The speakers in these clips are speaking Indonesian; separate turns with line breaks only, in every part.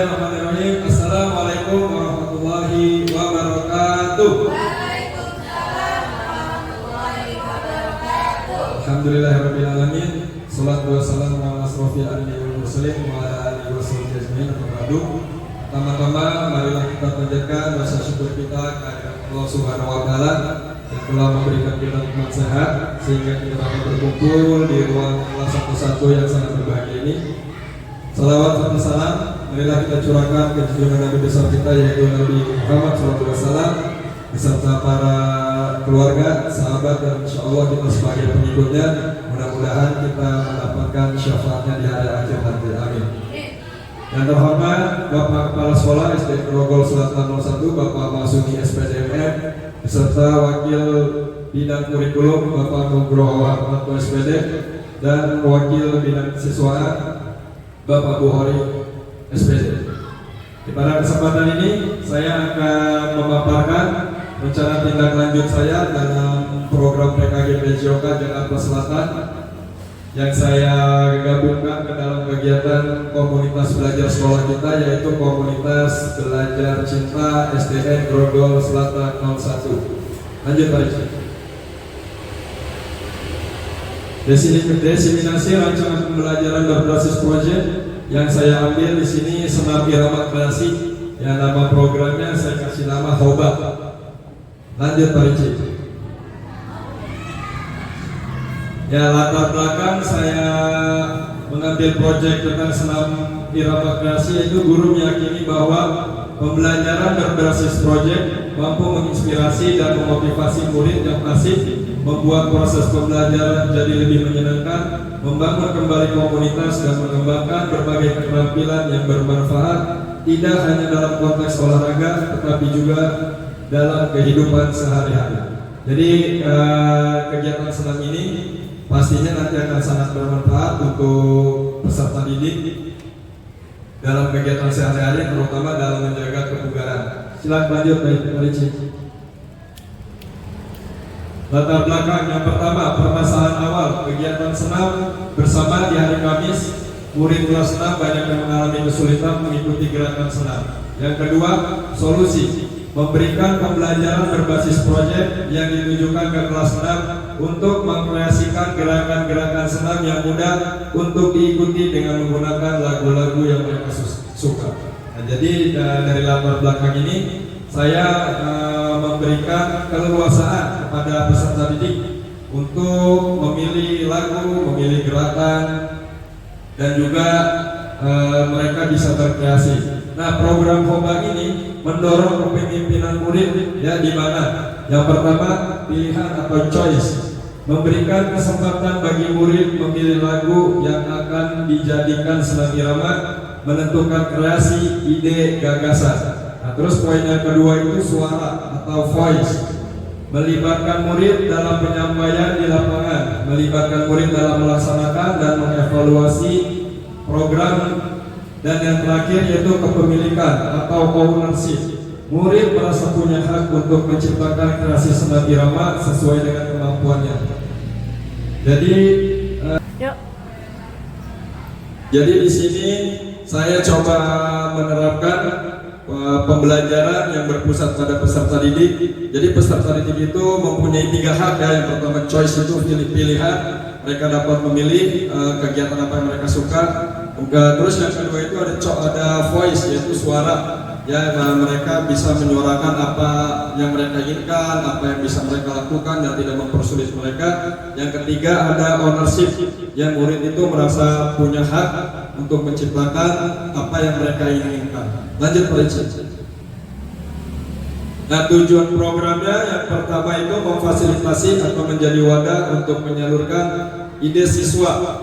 Bismillahirrahmanirrahim. Assalamualaikum warahmatullahi wabarakatuh.
Waalaikumsalam warahmatullahi wabarakatuh.
Alhamdulillahirabbil alamin. Shalatu wassalamu ala asrofil anbiya'i wal mursalin wa ala alihi washabihi ajmain. Pertama-tama marilah kita panjatkan rasa syukur kita kepada Allah Subhanahu wa taala yang telah memberikan kita nikmat sehat sehingga kita dapat berkumpul di ruang kelas 1 yang sangat berbahagia ini. Salawat serta salam marilah kita curahkan ke junjungan Nabi besar kita yaitu Nabi Muhammad SAW beserta para keluarga, sahabat dan insya Allah kita sebagai pengikutnya. Mudah-mudahan kita mendapatkan syafaatnya di hari akhir nanti. Amin. Yang terhormat Bapak Kepala Sekolah SD Grogol Selatan 01 Bapak Masumi SPDMM beserta Wakil Bidang Kurikulum Bapak Nugroho Ahmad SPD dan Wakil Bidang Kesiswaan Bapak Buhori SPD. Pada kesempatan ini saya akan memaparkan rencana tindak lanjut saya dalam program PKG PJOK Jakarta Selatan yang saya gabungkan ke dalam kegiatan komunitas belajar sekolah kita yaitu komunitas belajar cinta SDN Grogol Selatan 01. Lanjut Pak Rizky. Diseminasi rancangan pembelajaran berbasis proyek yang saya ambil di sini Senam Irama Kreasi yang nama programnya saya kasih nama Hoba. Lanjut Pak Rizky. Ya, latar belakang saya mengambil proyek tentang Senam Irama Kreasi yaitu guru meyakini bahwa pembelajaran berbasis proyek mampu menginspirasi dan memotivasi murid yang pasif, membuat proses pembelajaran jadi lebih menyenangkan, membangun kembali komunitas dan mengembangkan berbagai keterampilan yang bermanfaat tidak hanya dalam konteks olahraga tetapi juga dalam kehidupan sehari-hari. Jadi kegiatan senam ini pastinya nanti akan sangat bermanfaat untuk peserta didik dalam kegiatan sehari-hari, terutama dalam menjaga kebugaran. Silakan lanjut Pak Rizky. Latar belakang yang pertama, permasalahan awal kegiatan senam bersama di hari Kamis, murid kelas 6 banyak yang mengalami kesulitan mengikuti gerakan senam. Yang kedua, solusi memberikan pembelajaran berbasis proyek yang ditujukan ke kelas 6 untuk mengkreasikan gerakan-gerakan senam yang mudah untuk diikuti dengan menggunakan lagu-lagu yang mereka suka. Nah, jadi dari latar belakang ini saya memberikan keleluasaan kepada peserta didik untuk memilih lagu, memilih gerakan, dan juga mereka bisa berkreasi. Nah, program Hoba ini mendorong kepemimpinan murid ya, di mana yang pertama pilihan atau choice, memberikan kesempatan bagi murid memilih lagu yang akan dijadikan senam irama, menentukan kreasi, ide, gagasan. Nah, terus poin yang kedua itu suara atau voice, melibatkan murid dalam penyampaian di lapangan, melibatkan murid dalam melaksanakan dan mengevaluasi program. Dan yang terakhir yaitu kepemilikan atau ownership. Murid merasa punya hak untuk menciptakan kreasi senam irama sesuai dengan kemampuannya. Jadi di sini saya coba menerapkan pembelajaran yang berpusat pada peserta didik. Jadi peserta didik itu mempunyai 3 hak ya. Yang pertama choice itu pilihan, mereka dapat memilih kegiatan apa yang mereka suka. Terus yang kedua itu ada voice yaitu suara ya, mereka bisa menyuarakan apa yang mereka inginkan, apa yang bisa mereka lakukan dan tidak mempersulit mereka. Yang ketiga ada ownership, yang murid itu merasa punya hak untuk menciptakan apa yang mereka inginkan. Lanjut Pak Rizky. Nah, tujuan programnya yang pertama itu memfasilitasi atau menjadi wadah untuk menyalurkan ide siswa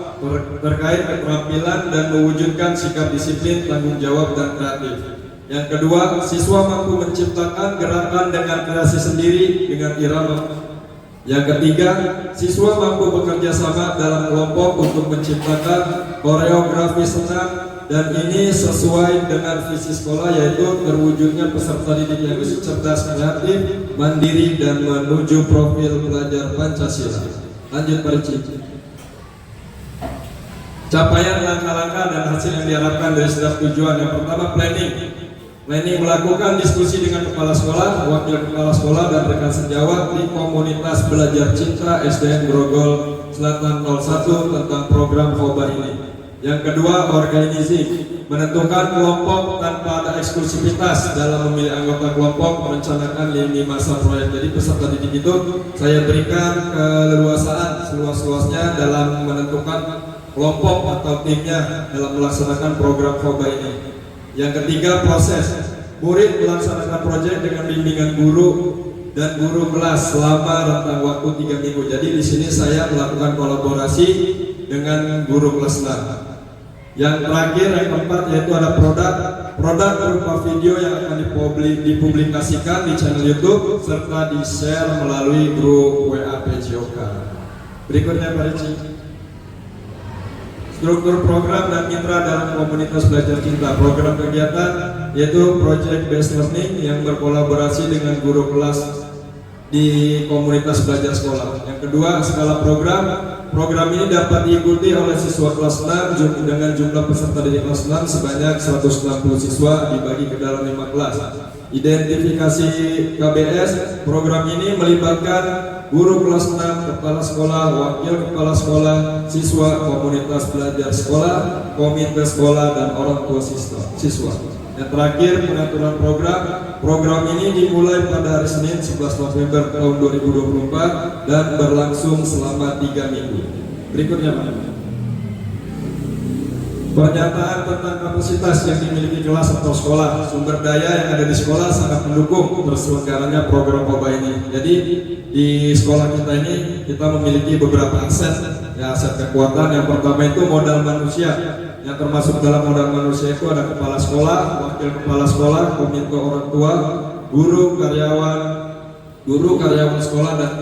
terkait keterampilan dan mewujudkan sikap disiplin, tanggung jawab dan kreatif. Yang kedua, siswa mampu menciptakan gerakan dengan kreasi sendiri dengan irama. Yang ketiga, siswa mampu bekerja sama dalam kelompok untuk menciptakan koreografi senam, dan ini sesuai dengan visi sekolah yaitu terwujudnya peserta didik yang cerdas, kreatif, mandiri dan menuju profil pelajar Pancasila. Lanjut Pak Rizky. Capaian langkah-langkah dan hasil yang diharapkan dari setiap tujuan. Yang pertama, planning melakukan diskusi dengan kepala sekolah, wakil kepala sekolah, dan rekan sejawat di komunitas belajar cinta SDN Grogol Selatan 01 tentang program Khobar ini. Yang kedua, organizing, menentukan kelompok tanpa ada eksklusivitas dalam memilih anggota kelompok, merencanakan lini masa proyek. Jadi peserta didik itu saya berikan keleluasaan seluas-luasnya dalam menentukan kelompok atau timnya dalam melaksanakan program Khobar ini. Yang ketiga, proses, murid melaksanakan proyek dengan bimbingan guru dan guru kelas selama rentang waktu 3 minggu. Jadi di sini saya melakukan kolaborasi dengan guru kelas 6. Yang terakhir, yang keempat, yaitu ada produk berupa video yang akan dipublikasikan di channel YouTube serta di-share melalui grup WA PJOK. Berikutnya Pak Ricci. Struktur program dan mitra dalam komunitas belajar cinta. Program kegiatan yaitu project based learning yang berkolaborasi dengan guru kelas di komunitas belajar sekolah. Yang kedua, skala program. Program ini dapat diikuti oleh siswa kelas 6 dengan jumlah peserta di kelas 6 sebanyak 160 siswa dibagi ke dalam 5 kelas. Identifikasi KBS, program ini melibatkan guru kelas 6, kepala sekolah, wakil kepala sekolah, siswa, komunitas belajar sekolah, komite sekolah, dan orang tua siswa. Yang terakhir, pengaturan program ini dimulai pada hari Senin 11 November tahun 2024 dan berlangsung selama 3 minggu. Berikutnya Pak. Pernyataan tentang kapasitas yang dimiliki kelas atau sekolah. Sumber daya yang ada di sekolah sangat mendukung terselenggaranya program Khobar ini. Jadi di sekolah kita ini kita memiliki beberapa aset kekuatan. Yang pertama itu modal manusia. Yang termasuk dalam modal manusia itu ada kepala sekolah, wakil kepala sekolah, komite orang tua, guru, karyawan sekolah, dan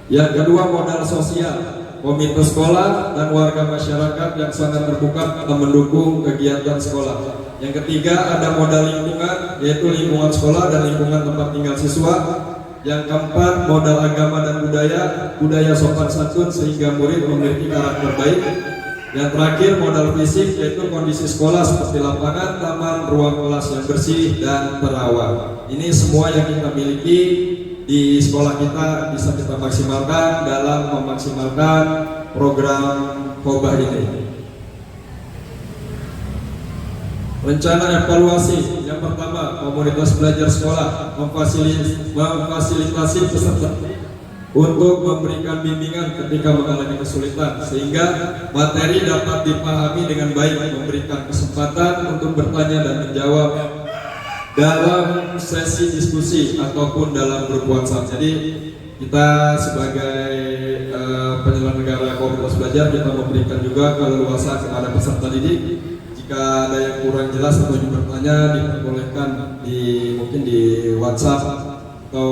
yang kedua modal sosial, komite sekolah dan warga masyarakat yang sangat terbuka dalam mendukung kegiatan sekolah. Yang ketiga ada modal lingkungan, yaitu lingkungan sekolah dan lingkungan tempat tinggal siswa. Yang keempat modal agama dan budaya sopan santun sehingga murid memiliki karakter baik. Yang terakhir modal fisik, yaitu kondisi sekolah seperti lapangan, taman, ruang kelas yang bersih dan terawat. Ini semua yang kita miliki di sekolah kita bisa kita maksimalkan dalam memaksimalkan program Khobar ini. Rencana evaluasi. Yang pertama, komunitas belajar sekolah memfasilitasi peserta untuk memberikan bimbingan ketika mengalami kesulitan sehingga materi dapat dipahami dengan baik, memberikan kesempatan untuk bertanya dan menjawab dalam sesi diskusi ataupun dalam grup WhatsApp. Jadi kita sebagai penyelenggara komunitas belajar kita memberikan juga keleluasaan kepada peserta didik. Jika ada yang kurang jelas atau ingin bertanya, diperbolehkan mungkin di WhatsApp atau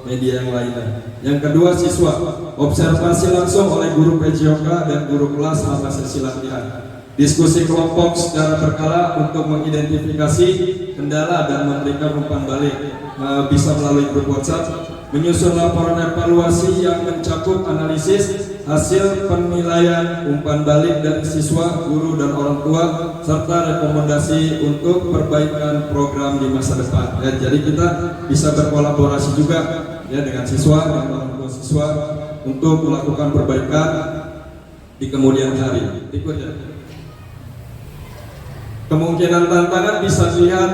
media yang lainnya. Yang kedua, siswa observasi langsung oleh guru PJOK dan guru kelas selama sesi latihan. Diskusi kelompok secara berkala untuk mengidentifikasi kendala dan memberikan umpan balik, bisa melalui grup WhatsApp. Menyusun laporan evaluasi yang mencakup analisis hasil penilaian, umpan balik dari siswa, guru, dan orang tua, serta rekomendasi untuk perbaikan program di masa depan. Jadi kita bisa berkolaborasi juga dengan siswa dan orang tua siswa untuk melakukan perbaikan di kemudian hari. Berikutnya, kemungkinan tantangan bisa dilihat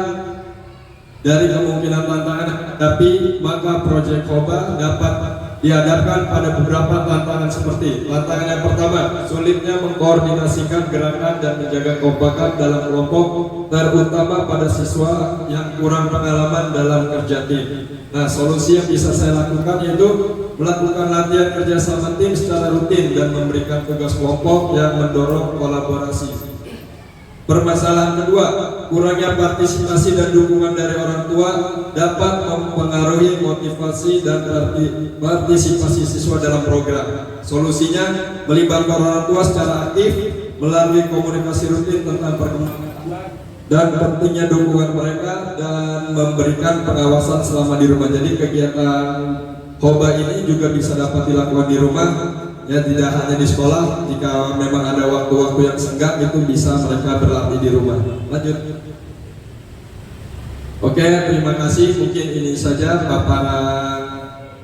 dari kemungkinan tantangan tapi maka proyek Khobar dapat dihadapkan pada beberapa tantangan seperti tantangan yang pertama, sulitnya mengkoordinasikan gerakan dan menjaga kekompakan dalam kelompok, terutama pada siswa yang kurang pengalaman dalam kerja tim. Nah, solusi yang bisa saya lakukan yaitu melakukan latihan kerjasama tim secara rutin dan memberikan tugas kelompok yang mendorong kolaborasi. Permasalahan kedua, kurangnya partisipasi dan dukungan dari orang tua dapat mempengaruhi motivasi dan partisipasi siswa dalam program. Solusinya, melibatkan orang tua secara aktif melalui komunikasi rutin tentang perkembangan dan pentingnya dukungan mereka dan memberikan pengawasan selama di rumah. Jadi kegiatan Khobar ini juga bisa dapat dilakukan di rumah ya tidak hanya di sekolah, jika memang ada waktu-waktu yang senggang itu bisa mereka berlatih di rumah. Lanjut. Oke, terima kasih. Mungkin ini saja paparan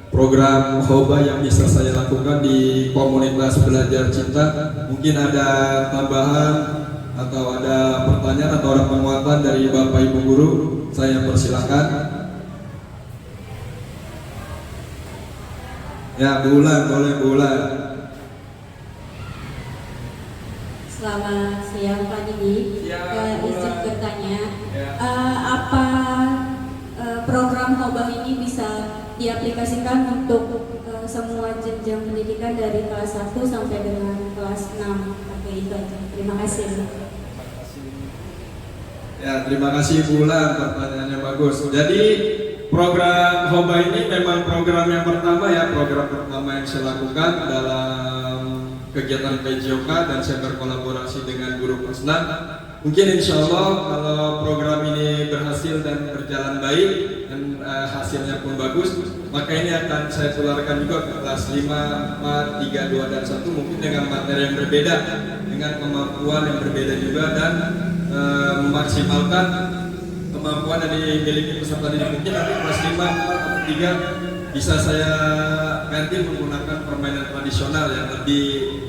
program Hoba yang bisa saya lakukan di komunitas belajar cinta. Mungkin ada tambahan atau ada pertanyaan atau ada penguatan dari Bapak Ibu guru, saya persilahkan. Ya, Bulan, boleh Bulan.
Selamat siang Pak Didi. Izin bertanya,
Ya.
apa program Hoba ini bisa diaplikasikan untuk semua jenjang pendidikan dari kelas 1 sampai dengan kelas 6? Oke, itu aja. Terima kasih.
Ya, terima kasih Bulan, pertanyaannya bagus. Jadi program Hoba ini memang program yang pertama ya, program pertama yang saya lakukan dalam kegiatan PJOK dan saya berkolaborasi dengan guru kelas 6. Mungkin insya Allah kalau program ini berhasil dan berjalan baik dan hasilnya pun bagus, maka ini akan saya tularkan juga ke kelas 5, 4, 3, 2, dan 1 mungkin dengan materi yang berbeda, dengan kemampuan yang berbeda juga dan memaksimalkan kemampuan yang dimiliki peserta didik. Mungkin nanti kelas 5, 4, atau 3 bisa saya ganti menggunakan permainan tradisional yang lebih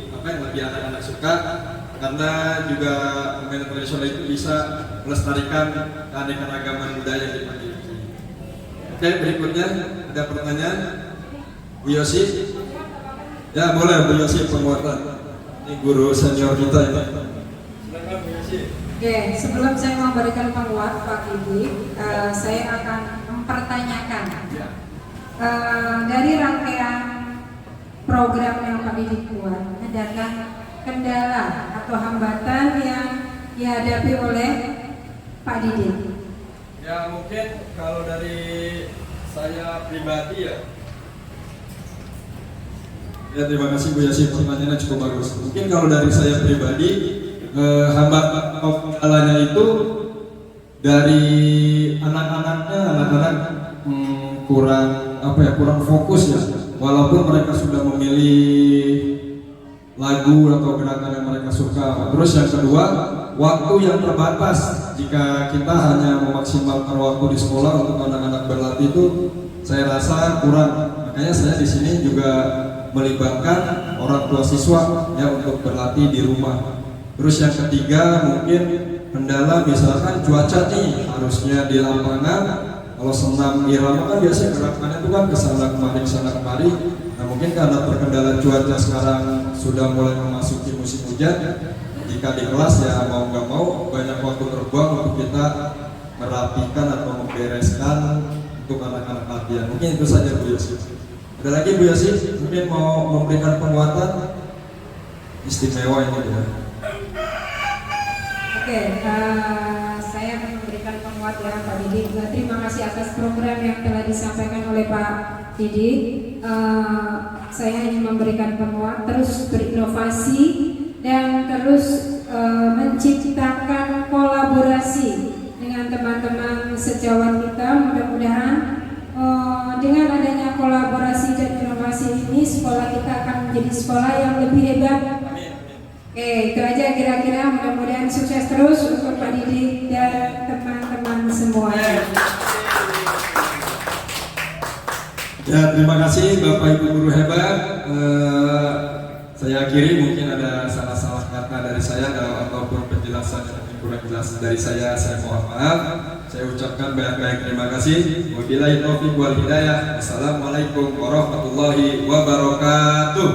anak-anak suka, karena juga permainan tradisional itu bisa melestarikan keanekaragaman budaya yang kita miliki. Oke, berikutnya ada pertanyaan, Bu Yosi. Ya boleh Bu Yosi, penguatan. Ini guru senior kita ini. Silakan Bu Yosi.
Oke, sebelum saya memberikan penguat Pak Didi, saya akan mempertanyakan dari rangkaian program yang Pak Didi buat, adakah kendala atau hambatan yang dihadapi oleh Pak Didi?
Ya mungkin kalau dari saya pribadi ya. Ya terima kasih Bu Yasi, pertanyaannya cukup bagus. Mungkin kalau dari saya pribadi, hambatan atau kendalanya itu dari anak-anak kurang fokus ya. Walaupun mereka sudah memilih lagu atau gerakan yang mereka suka. Terus yang kedua, waktu yang terbatas. Jika kita hanya memaksimalkan waktu di sekolah untuk anak-anak berlatih itu, saya rasa kurang. Makanya saya di sini juga melibatkan orang tua siswa ya untuk berlatih di rumah. Terus yang ketiga mungkin kendala misalkan cuaca nih, harusnya di lapangan. Kalau senam irama kan biasanya gerakannya itu kan kesana kemari. Nah mungkin karena terkendala cuaca sekarang sudah mulai memasuki musim hujan, jika di kelas ya mau nggak mau banyak waktu terbuang untuk kita merapikan atau membereskan untuk anak-anak latihan. Mungkin itu saja Bu Yosi. Ada lagi Bu Yosi, mungkin mau memberikan penguatan istimewa ini ya.
Oke, saya akan memberikan penguat ya Pak Didi. Terima kasih atas program yang telah disampaikan oleh Pak Didi. Saya ingin memberikan penguat, terus berinovasi dan terus menciptakan kolaborasi dengan teman-teman sejawat kita. Mudah-mudahan dengan adanya kolaborasi dan inovasi ini, sekolah kita akan menjadi sekolah yang lebih hebat. Oke, itu aja kira-kira. Mudah-mudahan sukses terus untuk Pak Didi dan teman-teman semuanya.
Ya terima kasih Bapak Ibu guru hebat. Saya akhiri, mungkin ada salah-salah kata dari saya ataupun penjelasan yang kurang jelas dari saya mohon maaf. Saya ucapkan banyak-banyak terima kasih. Wabillahi taufiq wal hidayah. Wassalamualaikum warahmatullahi wabarakatuh.